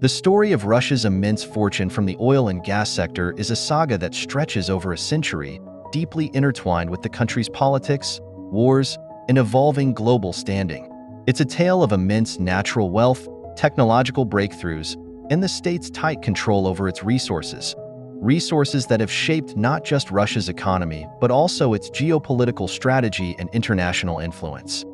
The story of Russia's immense fortune from the oil and gas sector is a saga that stretches over a century, deeply intertwined with the country's politics, wars, and evolving global standing. It's a tale of immense natural wealth, technological breakthroughs, and the state's tight control over its resources. Resources that have shaped not just Russia's economy, but also its geopolitical strategy and international influence.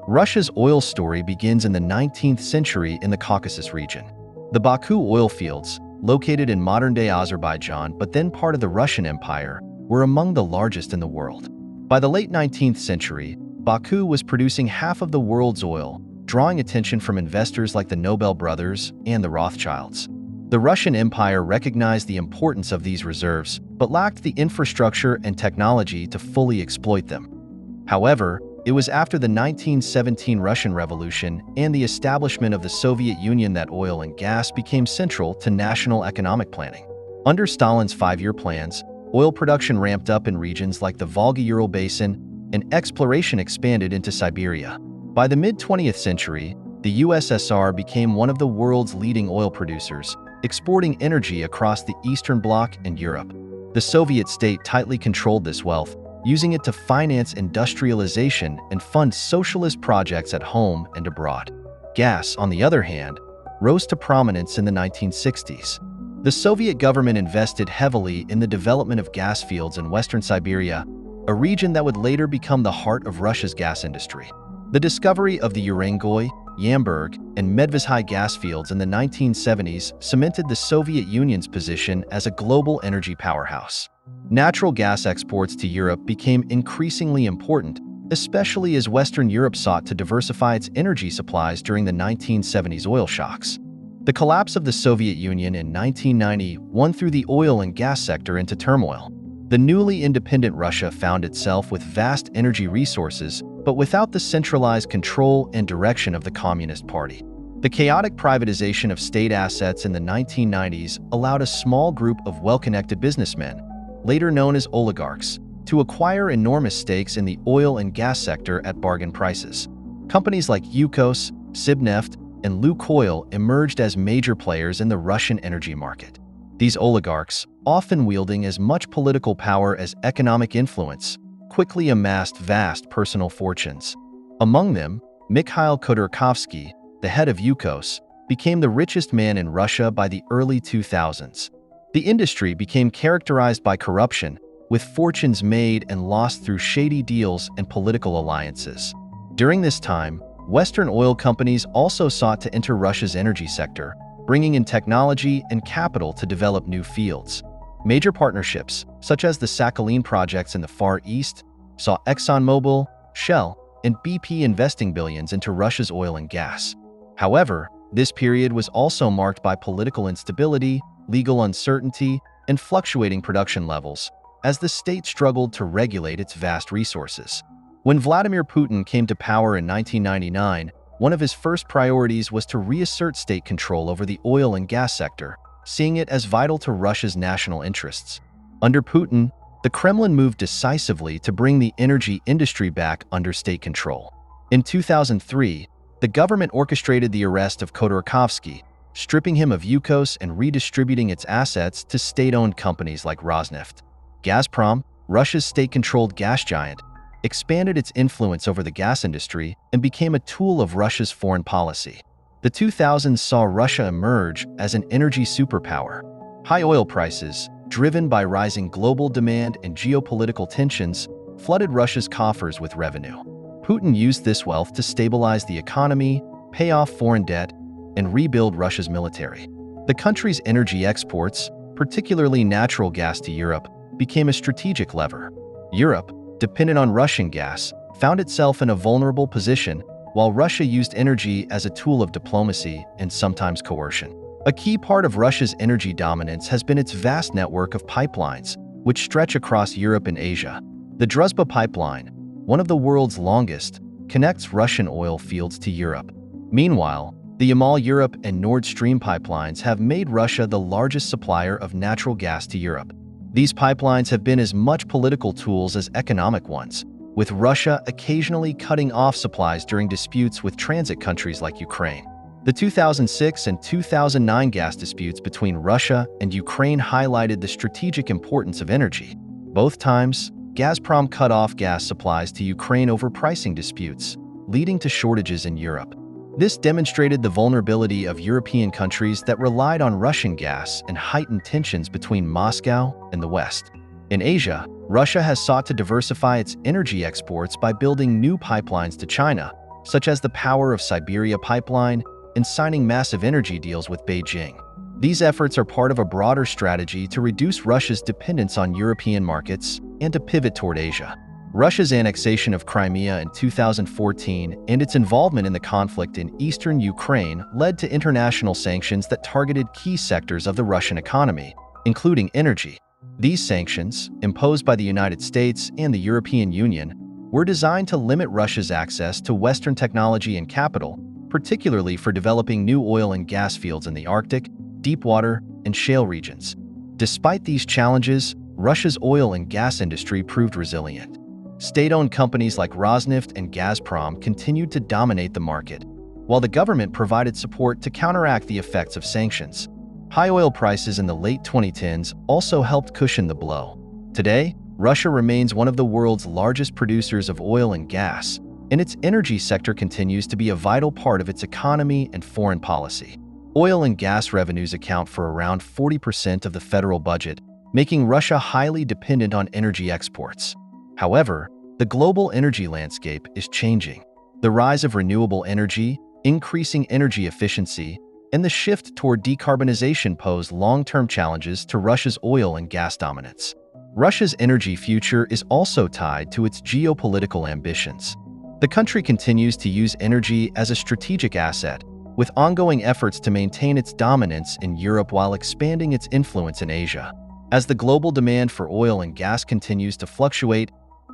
Russia's oil story begins in the 19th century in the Caucasus region. The Baku oil fields, located in modern-day Azerbaijan but then part of the Russian Empire, were among the largest in the world. By the late 19th century, Baku was producing half of the world's oil, drawing attention from investors like the Nobel brothers and the Rothschilds. The Russian Empire recognized the importance of these reserves, but lacked the infrastructure and technology to fully exploit them. However, it was after the 1917 Russian Revolution and the establishment of the Soviet Union that oil and gas became central to national economic planning. Under Stalin's five-year plans, oil production ramped up in regions like the Volga-Ural Basin, and exploration expanded into Siberia. By the mid-20th century, the USSR became one of the world's leading oil producers, exporting energy across the Eastern Bloc and Europe. The Soviet state tightly controlled this wealth, using it to finance industrialization and fund socialist projects at home and abroad. Gas, on the other hand, rose to prominence in the 1960s. The Soviet government invested heavily in the development of gas fields in western Siberia, a region that would later become the heart of Russia's gas industry. The discovery of the Urengoy, Yamburg, and Medvezhye gas fields in the 1970s cemented the Soviet Union's position as a global energy powerhouse. Natural gas exports to Europe became increasingly important, especially as Western Europe sought to diversify its energy supplies during the 1970s oil shocks. The collapse of the Soviet Union in 1991 threw the oil and gas sector into turmoil. The newly independent Russia found itself with vast energy resources, but without the centralized control and direction of the Communist Party. The chaotic privatization of state assets in the 1990s allowed a small group of well-connected businessmen, later known as oligarchs, to acquire enormous stakes in the oil and gas sector at bargain prices. Companies like Yukos, Sibneft, and Lukoil emerged as major players in the Russian energy market. These oligarchs, often wielding as much political power as economic influence, quickly amassed vast personal fortunes. Among them, Mikhail Khodorkovsky, the head of Yukos, became the richest man in Russia by the early 2000s. The industry became characterized by corruption, with fortunes made and lost through shady deals and political alliances. During this time, Western oil companies also sought to enter Russia's energy sector, bringing in technology and capital to develop new fields. Major partnerships, such as the Sakhalin projects in the Far East, saw ExxonMobil, Shell, and BP investing billions into Russia's oil and gas. However, this period was also marked by political instability, legal uncertainty, and fluctuating production levels, as the state struggled to regulate its vast resources. When Vladimir Putin came to power in 1999, one of his first priorities was to reassert state control over the oil and gas sector, seeing it as vital to Russia's national interests. Under Putin, the Kremlin moved decisively to bring the energy industry back under state control. In 2003, the government orchestrated the arrest of Khodorkovsky, stripping him of Yukos and redistributing its assets to state-owned companies like Rosneft. Gazprom, Russia's state-controlled gas giant, expanded its influence over the gas industry and became a tool of Russia's foreign policy. The 2000s saw Russia emerge as an energy superpower. High oil prices, driven by rising global demand and geopolitical tensions, flooded Russia's coffers with revenue. Putin used this wealth to stabilize the economy, pay off foreign debt, and rebuild Russia's military. The country's energy exports, particularly natural gas to Europe, became a strategic lever. Europe, dependent on Russian gas, found itself in a vulnerable position, while Russia used energy as a tool of diplomacy and sometimes coercion. A key part of Russia's energy dominance has been its vast network of pipelines, which stretch across Europe and Asia. The Druzhba pipeline, one of the world's longest, connects Russian oil fields to Europe. Meanwhile, the Yamal Europe and Nord Stream pipelines have made Russia the largest supplier of natural gas to Europe. These pipelines have been as much political tools as economic ones, with Russia occasionally cutting off supplies during disputes with transit countries like Ukraine. The 2006 and 2009 gas disputes between Russia and Ukraine highlighted the strategic importance of energy. Both times, Gazprom cut off gas supplies to Ukraine over pricing disputes, leading to shortages in Europe. This demonstrated the vulnerability of European countries that relied on Russian gas and heightened tensions between Moscow and the West. In Asia, Russia has sought to diversify its energy exports by building new pipelines to China, such as the Power of Siberia pipeline, and signing massive energy deals with Beijing. These efforts are part of a broader strategy to reduce Russia's dependence on European markets and to pivot toward Asia. Russia's annexation of Crimea in 2014 and its involvement in the conflict in eastern Ukraine led to international sanctions that targeted key sectors of the Russian economy, including energy. These sanctions, imposed by the United States and the European Union, were designed to limit Russia's access to Western technology and capital, particularly for developing new oil and gas fields in the Arctic, deepwater, and shale regions. Despite these challenges, Russia's oil and gas industry proved resilient. State-owned companies like Rosneft and Gazprom continued to dominate the market, while the government provided support to counteract the effects of sanctions. High oil prices in the late 2010s also helped cushion the blow. Today, Russia remains one of the world's largest producers of oil and gas, and its energy sector continues to be a vital part of its economy and foreign policy. Oil and gas revenues account for around 40% of the federal budget, making Russia highly dependent on energy exports. However, the global energy landscape is changing. The rise of renewable energy, increasing energy efficiency, and the shift toward decarbonization pose long-term challenges to Russia's oil and gas dominance. Russia's energy future is also tied to its geopolitical ambitions. The country continues to use energy as a strategic asset, with ongoing efforts to maintain its dominance in Europe while expanding its influence in Asia. As the global demand for oil and gas continues to fluctuate,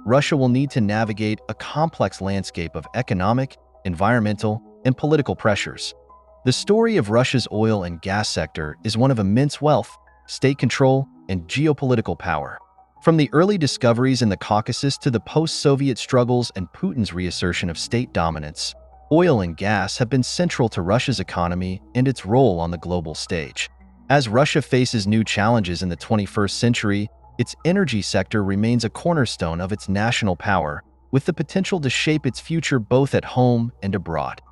Russia will need to navigate a complex landscape of economic, environmental, and political pressures. The story of Russia's oil and gas sector is one of immense wealth, state control, and geopolitical power. From the early discoveries in the Caucasus to the post-Soviet struggles and Putin's reassertion of state dominance, oil and gas have been central to Russia's economy and its role on the global stage. As Russia faces new challenges in the 21st century, its energy sector remains a cornerstone of its national power, with the potential to shape its future both at home and abroad.